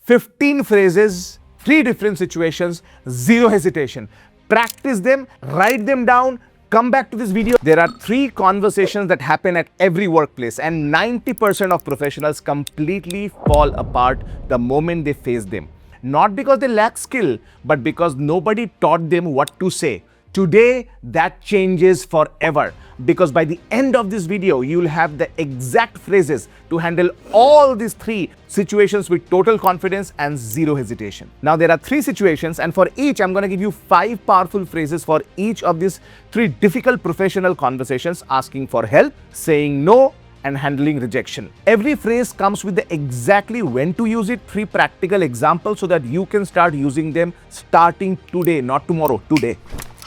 15 phrases, 3 different situations, 0 hesitation. Practice them, write them down, come back to this video. There are 3 conversations that happen at every workplace, and 90% of professionals completely fall apart the moment they face them. Not because they lack skill, but because nobody taught them what to say. Today, that changes forever, because by the end of this video, you will have the exact phrases to handle all these 3 situations with total confidence and 0 hesitation. Now, there are 3 situations, and for each, I'm going to give you 5 powerful phrases for each of these 3 difficult professional conversations: asking for help, saying no, and handling rejection. Every phrase comes with the exactly when to use it, 3 practical examples so that you can start using them starting today, not tomorrow, today.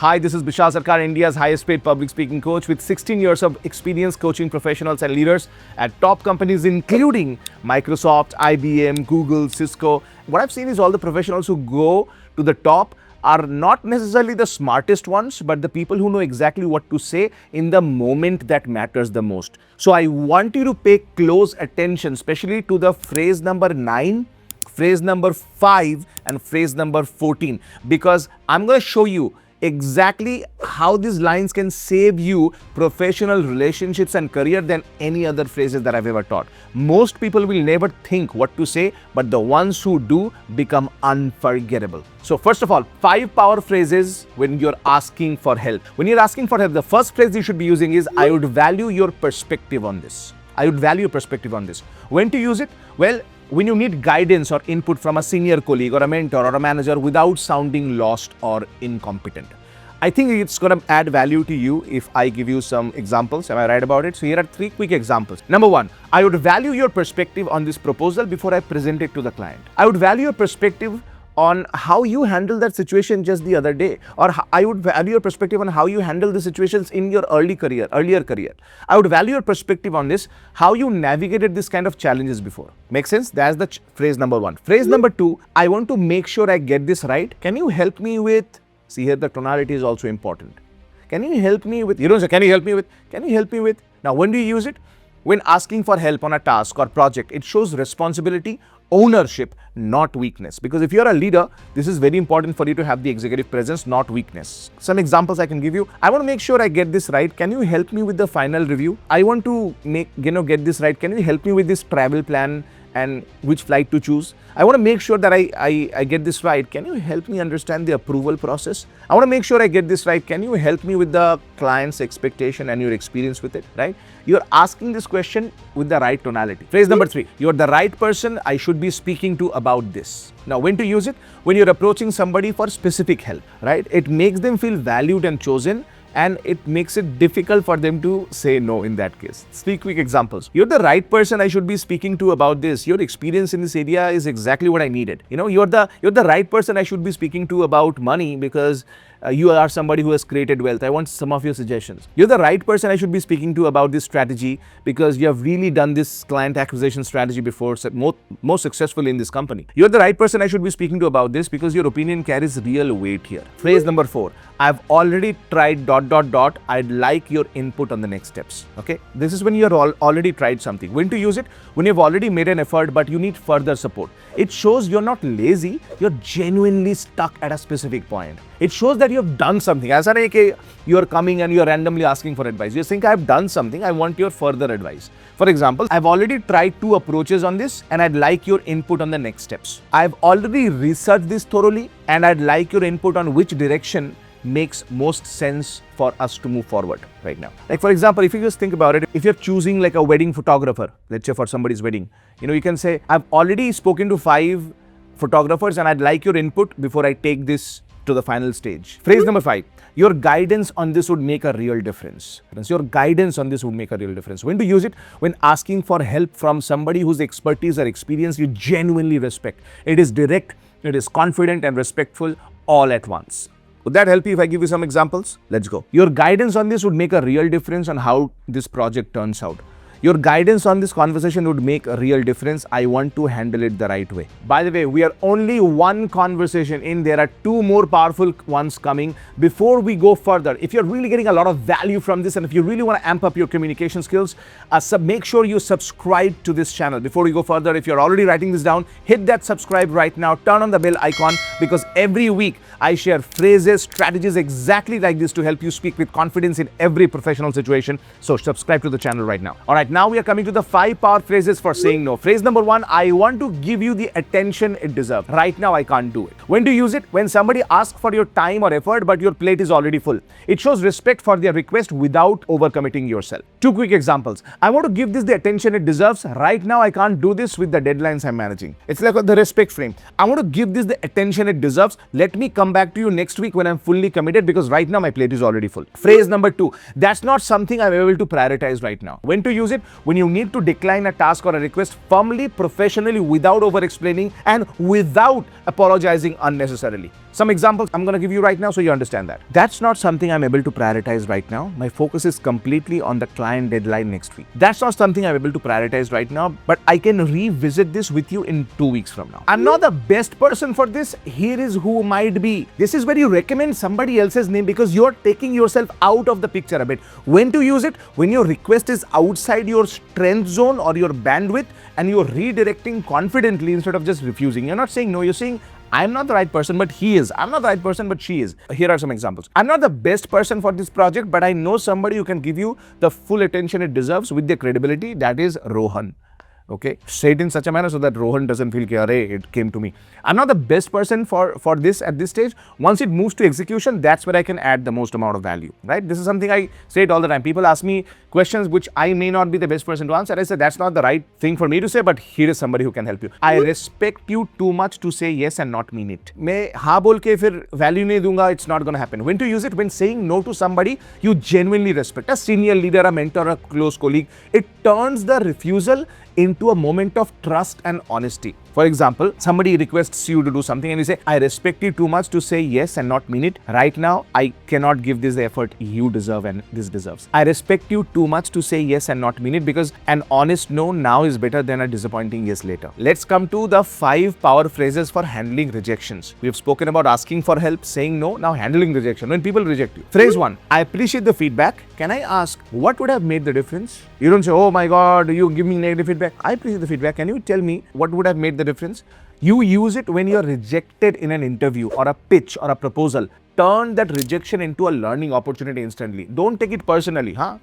Hi, this is Bishal, Sarkar, India's highest paid public speaking coach with 16 years of experience coaching professionals and leaders at top companies including Microsoft, IBM, Google, Cisco. What I've seen is all the professionals who go to the top are not necessarily the smartest ones, but the people who know exactly what to say in the moment that matters the most. So I want you to pay close attention, especially to the phrase number 9, phrase number 5, and phrase number 14, because I'm going to show you exactly how these lines can save you professional relationships and career than any other phrases that I've ever taught. Most people will never think what to say, but the ones who do become unforgettable. So first of all, 5 power phrases when you're asking for help. When you're asking for help, the first phrase you should be using is, I would value your perspective on this. I would value your perspective on this. When to use it? Well, when you need guidance or input from a senior colleague or a mentor or a manager without sounding lost or incompetent. I think it's going to add value to you if I give you some examples. Am I right about it? So here are 3 quick examples. Number 1, I would value your perspective on this proposal before I present it to the client. I would value your perspective on how you handle that situation just the other day, or I would value your perspective on how you handle the situations in your earlier career. I would value your perspective on this, how you navigated this kind of challenges before. Make sense? That's the phrase number 1. Phrase number 2, I want to make sure I get this right. Can you help me with, see here the tonality is also important. Can you help me with, you don't say, can you help me with, can you help me with? Now, when do you use it? When asking for help on a task or project, it shows responsibility, ownership, not weakness. Because if you're a leader, this is very important for you to have the executive presence, not weakness. Some examples I can give you. I want to make sure I get this right. Can you help me with the final review? I want to get this right. Can you help me with this travel plan and which flight to choose? I want to make sure that I get this right. Can you help me understand the approval process? I want to make sure I get this right. Can you help me with the client's expectation and your experience with it, right? You're asking this question with the right tonality. Phrase number 3, you're the right person I should be speaking to about this. Now, when to use it? When you're approaching somebody for specific help, right? It makes them feel valued and chosen, and it makes it difficult for them to say no in that case. 3 quick examples. You're the right person I should be speaking to about this. Your experience in this area is exactly what I needed. You know, you're the right person I should be speaking to about money because you are somebody who has created wealth. I want some of your suggestions. You're the right person I should be speaking to about this strategy because you have really done this client acquisition strategy before, most successfully in this company. You're the right person I should be speaking to about this because your opinion carries real weight here. Phrase number 4, I've already tried ... I'd like your input on the next steps. Okay, this is when you're already tried something. When to use it? When you've already made an effort but you need further support. It shows you're not lazy, you're genuinely stuck at a specific point. It shows that you've done something. As you're coming and you're randomly asking for advice. You think I've done something, I want your further advice. For example, I've already tried 2 approaches on this and I'd like your input on the next steps. I've already researched this thoroughly and I'd like your input on which direction makes most sense for us to move forward right now. Like for example, if you just think about it, if you're choosing like a wedding photographer, let's say for somebody's wedding, you can say, I've already spoken to 5 photographers and I'd like your input before I take this to the final stage. Phrase number 5, your guidance on this would make a real difference. Your guidance on this would make a real difference. When to use it? When asking for help from somebody whose expertise or experience you genuinely respect. It is direct, it is confident and respectful all at once. Would that help you if I give you some examples? Let's go. Your guidance on this would make a real difference on how this project turns out. Your guidance on this conversation would make a real difference. I want to handle it the right way. By the way, we are only one conversation in. There are two more powerful ones coming. Before we go further, if you're really getting a lot of value from this and if you really want to amp up your communication skills, make sure you subscribe to this channel. Before we go further, if you're already writing this down, hit that subscribe right now. Turn on the bell icon, because every week I share phrases, strategies exactly like this to help you speak with confidence in every professional situation. So subscribe to the channel right now. All right, now we are coming to the 5 power phrases for saying no. Phrase number 1, I want to give you the attention it deserves. Right now, I can't do it. When to use it? When somebody asks for your time or effort, but your plate is already full. It shows respect for their request without overcommitting yourself. 2 quick examples. I want to give this the attention it deserves. Right now, I can't do this with the deadlines I'm managing. It's like the respect frame. I want to give this the attention it deserves. Let me come back to you next week when I'm fully committed, because right now my plate is already full. Phrase number 2, that's not something I'm able to prioritize right now. When to use it? When you need to decline a task or a request firmly, professionally, without over-explaining and without apologizing unnecessarily. Some examples I'm going to give you right now so you understand that. That's not something I'm able to prioritize right now. My focus is completely on the client deadline next week. That's not something I'm able to prioritize right now, but I can revisit this with you in 2 weeks from now. I'm not the best person for this. Here is who might be. This is where you recommend somebody else's name because you're taking yourself out of the picture a bit. When to use it? When your request is outside your strength zone or your bandwidth and you're redirecting confidently instead of just refusing. You're not saying no, you're saying, I'm not the right person, but he is. I'm not the right person, but she is. Here are some examples. I'm not the best person for this project, but I know somebody who can give you the full attention it deserves with their credibility. That is Rohan. Okay, say it in such a manner so that Rohan doesn't feel that it came to me. I'm not the best person for this at this stage. Once it moves to execution, that's where I can add the most amount of value, right? This is something I say it all the time. People ask me questions which I may not be the best person to answer. I say that's not the right thing for me to say, but here is somebody who can help you. I respect you too much to say yes and not mean it. मैं हाँ बोल के फिर value नहीं दूंगा, it's not going to happen. When to use it? When saying no to somebody you genuinely respect, a senior leader, a mentor, a close colleague, it turns the refusal into a moment of trust and honesty. For example, somebody requests you to do something and you say, I respect you too much to say yes and not mean it. Right now, I cannot give this the effort you deserve and this deserves. I respect you too much to say yes and not mean it, because an honest no now is better than a disappointing yes later. Let's come to the 5 power phrases for handling rejections. We've spoken about asking for help, saying no, now handling rejection when people reject you. Phrase 1, I appreciate the feedback. Can I ask what would have made the difference? You don't say, oh my God, you give me negative feedback. I appreciate the feedback. Can you tell me what would have made the difference? You use it when you're rejected in an interview or a pitch or a proposal. Turn that rejection into a learning opportunity instantly. Don't take it personally, huh?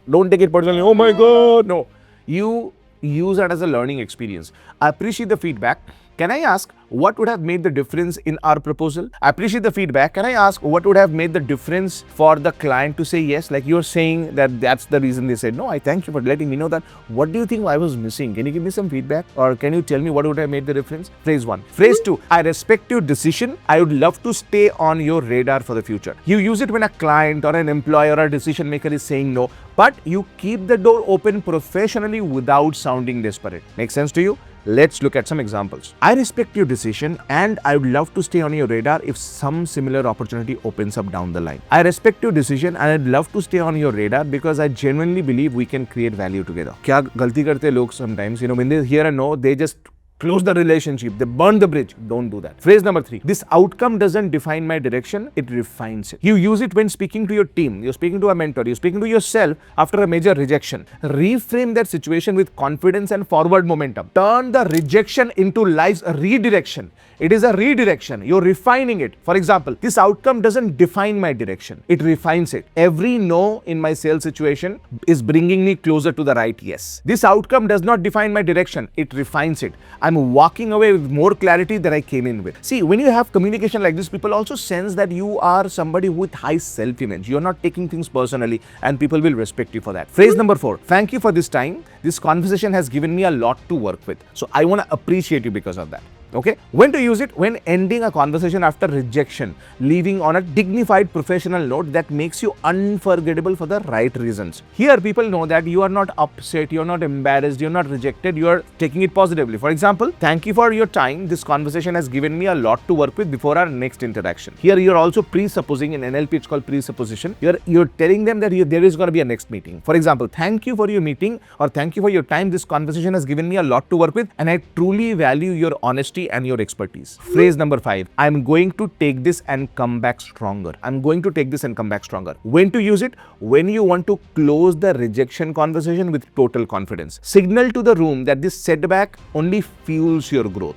Don't take it personally. Oh my God, no. You use that as a learning experience. I appreciate the feedback. Can I ask what would have made the difference in our proposal? I appreciate the feedback. Can I ask what would have made the difference for the client to say yes? Like you're saying that that's the reason they said no. I thank you for letting me know that. What do you think I was missing? Can you give me some feedback? Or can you tell me what would have made the difference? Phrase 1. Phrase 2. I respect your decision. I would love to stay on your radar for the future. You use it when a client or an employer or a decision maker is saying no, but you keep the door open professionally without sounding desperate. Make sense to you? Let's look at some examples. I respect your decision and I would love to stay on your radar if some similar opportunity opens up down the line. I respect your decision and I'd love to stay on your radar because I genuinely believe we can create value together. क्या गलती करते लोग sometimes, when they hear a no, they just close the relationship, they burn the bridge. Don't do that. Phrase number 3. This outcome doesn't define my direction, it refines it. You use it when speaking to your team, you're speaking to a mentor, you're speaking to yourself after a major rejection. Reframe that situation with confidence and forward momentum. Turn the rejection into life's redirection. It is a redirection. You're refining it. For example, this outcome doesn't define my direction. It refines it. Every no in my sales situation is bringing me closer to the right yes. This outcome does not define my direction. It refines it. I'm walking away with more clarity than I came in with. See, when you have communication like this, people also sense that you are somebody with high self-image. You're not taking things personally and people will respect you for that. Phrase number 4. Thank you for this time. This conversation has given me a lot to work with. So I want to appreciate you because of that. Okay, when to use it? When ending a conversation after rejection, leaving on a dignified professional note that makes you unforgettable for the right reasons. Here people know that you are not upset, you're not embarrassed, you're not rejected, you're taking it positively. For example, thank you for your time, this conversation has given me a lot to work with before our next interaction. Here you're also presupposing. In NLP it's called presupposition. You're telling them that there is going to be a next meeting. For example, thank you for your meeting, or thank you for your time, this conversation has given me a lot to work with and I truly value your honesty and your expertise. Phrase number 5, I'm going to take this and come back stronger. I'm going to take this and come back stronger. When to use it? When you want to close the rejection conversation with total confidence. Signal to the room that this setback only fuels your growth.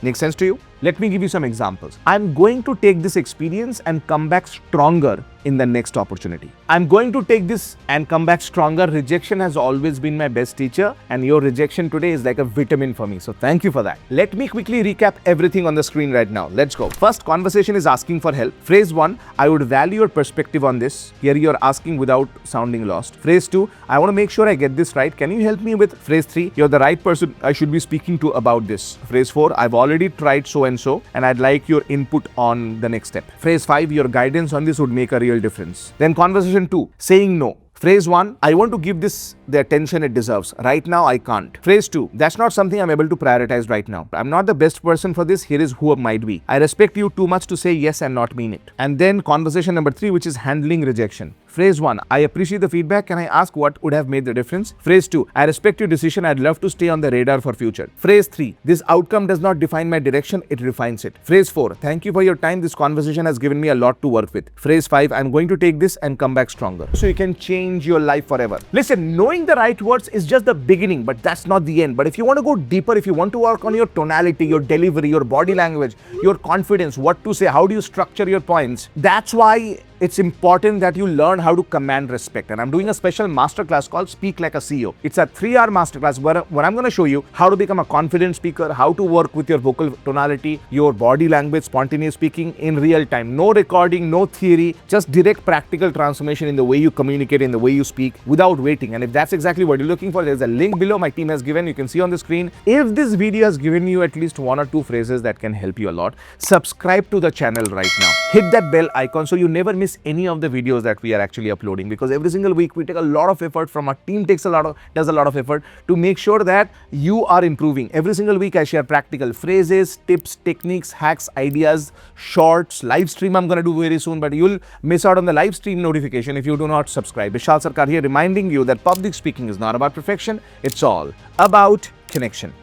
Makes sense to you? Let me give you some examples. I'm going to take this experience and come back stronger in the next opportunity. I'm going to take this and come back stronger. Rejection has always been my best teacher, and your rejection today is like a vitamin for me. So thank you for that. Let me quickly recap everything on the screen right now. Let's go. First, conversation is asking for help. Phrase 1, I would value your perspective on this. Here you're asking without sounding lost. Phrase 2, I want to make sure I get this right. Can you help me with? Phrase 3, you're the right person I should be speaking to about this. Phrase 4, I've already tried so and so, and I'd like your input on the next step. Phrase 5, your guidance on this would make a real difference. Then conversation 2, saying no. Phrase 1, I want to give this the attention it deserves. Right now, I can't. Phrase 2, that's not something I'm able to prioritize right now. I'm not the best person for this. Here is who I might be. I respect you too much to say yes and not mean it. And then conversation number 3, which is handling rejection. Phrase 1, I appreciate the feedback. Can I ask what would have made the difference? Phrase 2, I respect your decision. I'd love to stay on the radar for future. Phrase 3, this outcome does not define my direction. It refines it. Phrase 4, thank you for your time. This conversation has given me a lot to work with. Phrase 5, I'm going to take this and come back stronger. So you can change your life forever. Listen, knowing the right words is just the beginning, but that's not the end. But if you want to go deeper, if you want to work on your tonality, your delivery, your body language, your confidence, what to say, how do you structure your points, that's why it's important that you learn how to command respect. And I'm doing a special masterclass called Speak Like a CEO. It's a 3-hour masterclass where I'm going to show you how to become a confident speaker, how to work with your vocal tonality, your body language, spontaneous speaking in real time. No recording, no theory, just direct practical transformation in the way you communicate, in the way you speak without waiting. And if that's exactly what you're looking for, there's a link below my team has given. You can see on the screen. If this video has given you at least 1 or 2 phrases that can help you a lot, subscribe to the channel right now. Hit that bell icon so you never miss any of the videos that we are actually uploading, because every single week we take a lot of effort from our team, does a lot of effort to make sure that you are improving. Every single week I share practical phrases, tips, techniques, hacks, ideas, shorts, live stream I'm going to do very soon, but you'll miss out on the live stream notification if you do not subscribe. Bishal Sarkar here, reminding you that public speaking is not about perfection, it's all about connection.